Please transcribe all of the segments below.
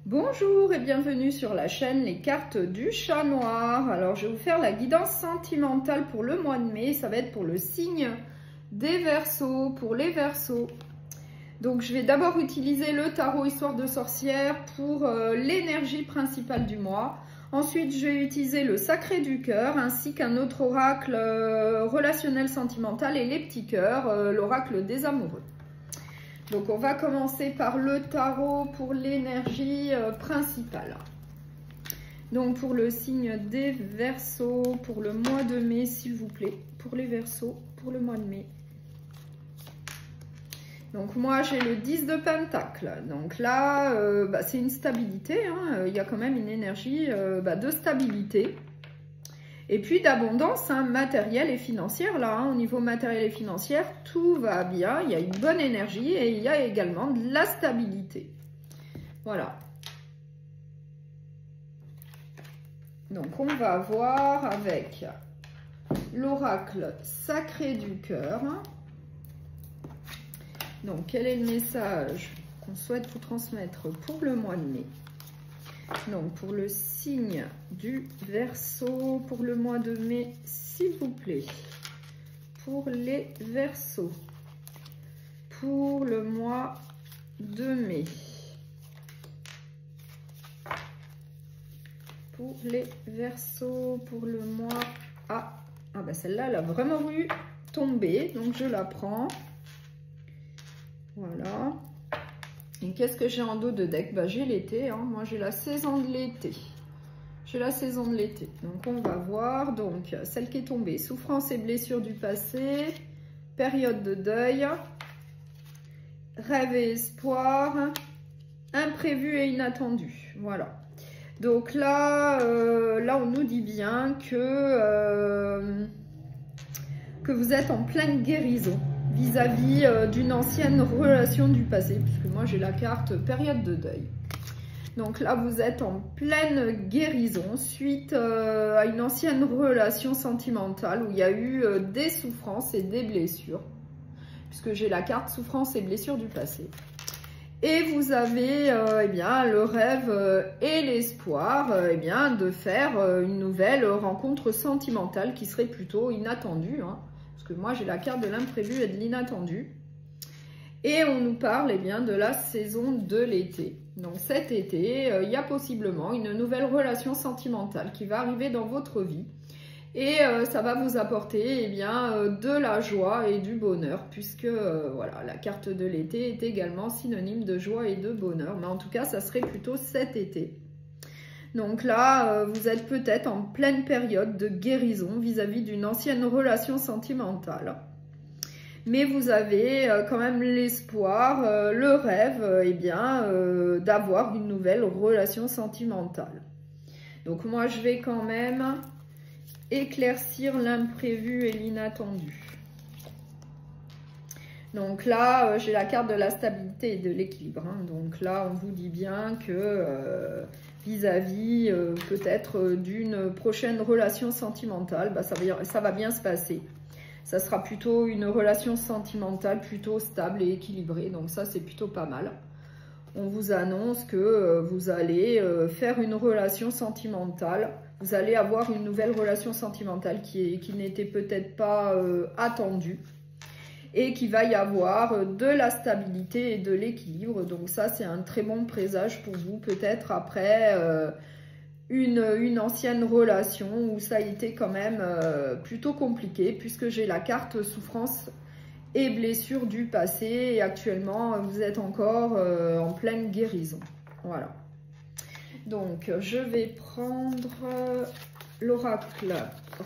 Bonjour et bienvenue sur la chaîne Les Cartes du Chat Noir. Alors je vais vous faire la guidance sentimentale pour le mois de mai. Ça va être pour le signe des Verseaux, pour les Verseaux. Donc je vais d'abord utiliser le tarot Histoire de sorcière pour l'énergie principale du mois. Ensuite je vais utiliser le Sacré du Cœur ainsi qu'un autre oracle relationnel sentimental et les petits cœurs, l'oracle des amoureux. Donc on va commencer par le tarot pour l'énergie principale. Donc pour le signe des Verseaux, pour le mois de mai, s'il vous plaît. Pour les Verseaux, pour le mois de mai. Donc moi j'ai le 10 de Pentacle. Donc là, c'est une stabilité. Hein. Il y a quand même une énergie de stabilité. Et puis d'abondance matérielle et financière. Là, au niveau matériel et financier, tout va bien. Il y a une bonne énergie et il y a également de la stabilité. Voilà. Donc on va voir avec l'oracle Sacré du Cœur. Donc quel est le message qu'on souhaite vous transmettre pour le mois de mai? Donc pour le signe du Verseau, pour le mois de mai, s'il vous plaît. Pour les Verseaux, pour le mois de mai. Pour les Verseaux, pour le mois... celle-là, elle a vraiment voulu tomber, donc je la prends. Voilà. Et qu'est-ce que j'ai en dos de deck? J'ai l'été, moi j'ai la saison de l'été. J'ai la saison de l'été. Donc on va voir, donc celle qui est tombée, souffrance et blessures du passé, période de deuil, rêve et espoir, imprévu et inattendu. Voilà. Donc là, on nous dit bien que vous êtes en pleine guérison vis-à-vis d'une ancienne relation du passé, puisque moi j'ai la carte période de deuil. Donc là vous êtes en pleine guérison suite à une ancienne relation sentimentale où il y a eu des souffrances et des blessures, puisque j'ai la carte souffrance et blessures du passé. Et vous avez le rêve et l'espoir de faire une nouvelle rencontre sentimentale qui serait plutôt inattendue, parce que moi j'ai la carte de l'imprévu et de l'inattendu. Et on nous parle de la saison de l'été. Donc cet été, il y a possiblement une nouvelle relation sentimentale qui va arriver dans votre vie. Et ça va vous apporter de la joie et du bonheur, puisque voilà, la carte de l'été est également synonyme de joie et de bonheur. Mais en tout cas, ça serait plutôt cet été. Donc là, vous êtes peut-être en pleine période de guérison vis-à-vis d'une ancienne relation sentimentale. Mais vous avez quand même l'espoir, le rêve, d'avoir une nouvelle relation sentimentale. Donc moi, je vais quand même éclaircir l'imprévu et l'inattendu. Donc là, j'ai la carte de la stabilité et de l'équilibre. Donc là, on vous dit bien que vis-à-vis peut-être d'une prochaine relation sentimentale, ça va bien se passer. Ça sera plutôt une relation sentimentale plutôt stable et équilibrée. Donc ça, c'est plutôt pas mal. On vous annonce que vous allez faire une relation sentimentale. Vous allez avoir une nouvelle relation sentimentale qui n'était peut-être pas attendue. Et qu'il va y avoir de la stabilité et de l'équilibre. Donc ça, c'est un très bon présage pour vous. Peut-être après une ancienne relation où ça a été quand même plutôt compliqué. Puisque j'ai la carte souffrance et blessures du passé. Et actuellement, vous êtes encore en pleine guérison. Voilà. Donc, je vais prendre l'oracle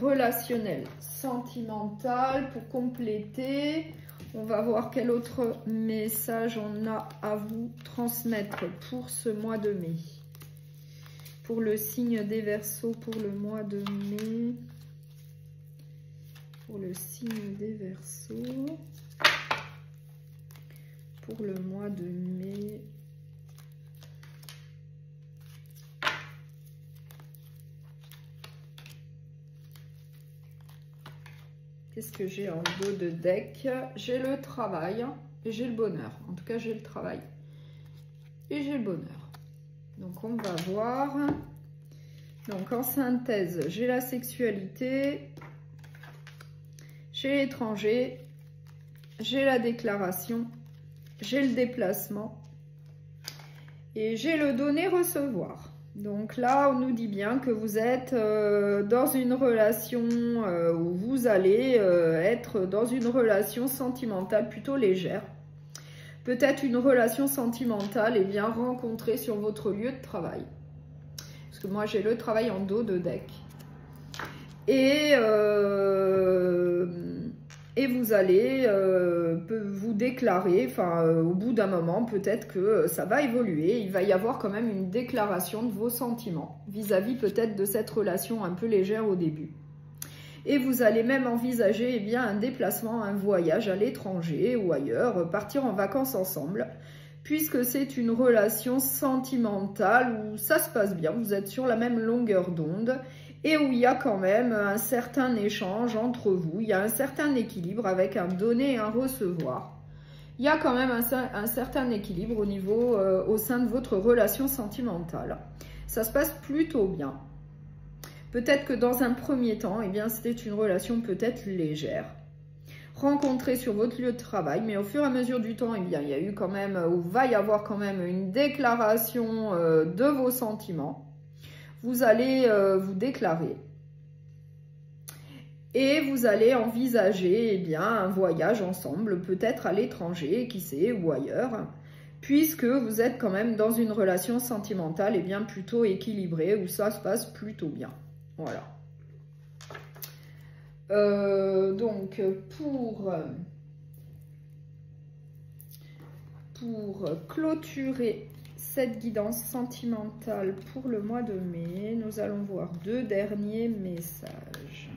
relationnel sentimental pour compléter. On va voir quel autre message on a à vous transmettre pour ce mois de mai. Pour le signe des Verseaux, pour le mois de mai. Pour le signe des Verseaux. Pour le mois de mai. Qu'est-ce que j'ai en dos de deck? J'ai le travail et j'ai le bonheur. En tout cas, j'ai le travail et j'ai le bonheur. Donc on va voir. Donc en synthèse, j'ai la sexualité, j'ai l'étranger, j'ai la déclaration, j'ai le déplacement et j'ai le donner-recevoir. Donc là, on nous dit bien que vous êtes dans une relation où vous allez être dans une relation sentimentale plutôt légère. Peut-être une relation sentimentale et bien rencontrée sur votre lieu de travail. Parce que moi, j'ai le travail en dos de deck. Et vous allez vous déclarer, enfin au bout d'un moment, peut-être que ça va évoluer. Il va y avoir quand même une déclaration de vos sentiments vis-à-vis peut-être de cette relation un peu légère au début. Et vous allez même envisager eh bien, un déplacement, un voyage à l'étranger ou ailleurs, partir en vacances ensemble, puisque c'est une relation sentimentale où ça se passe bien, vous êtes sur la même longueur d'onde et où il y a quand même un certain échange entre vous, il y a un certain équilibre avec un donner et un recevoir. Il y a quand même un certain équilibre au niveau, au sein de votre relation sentimentale. Ça se passe plutôt bien. Peut-être que dans un premier temps, eh bien, c'était une relation peut-être légère, rencontrée sur votre lieu de travail, mais au fur et à mesure du temps, eh bien, il y a eu quand même, ou va y avoir quand même une déclaration de vos sentiments. Vous allez vous déclarer et vous allez envisager eh bien, un voyage ensemble, peut-être à l'étranger, qui sait, ou ailleurs, puisque vous êtes quand même dans une relation sentimentale et bien plutôt équilibrée, où ça se passe plutôt bien. Voilà. Donc, pour clôturer cette guidance sentimentale pour le mois de mai, nous allons voir 2 derniers messages.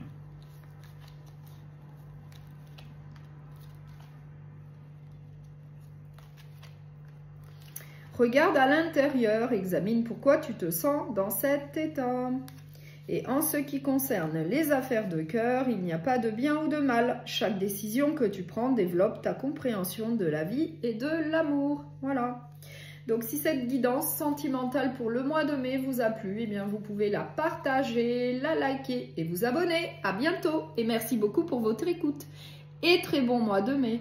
Regarde à l'intérieur, examine pourquoi tu te sens dans cet état. Et en ce qui concerne les affaires de cœur, il n'y a pas de bien ou de mal. Chaque décision que tu prends développe ta compréhension de la vie et de l'amour. Voilà. Donc si cette guidance sentimentale pour le mois de mai vous a plu, eh bien vous pouvez la partager, la liker et vous abonner. À bientôt et merci beaucoup pour votre écoute. Et très bon mois de mai.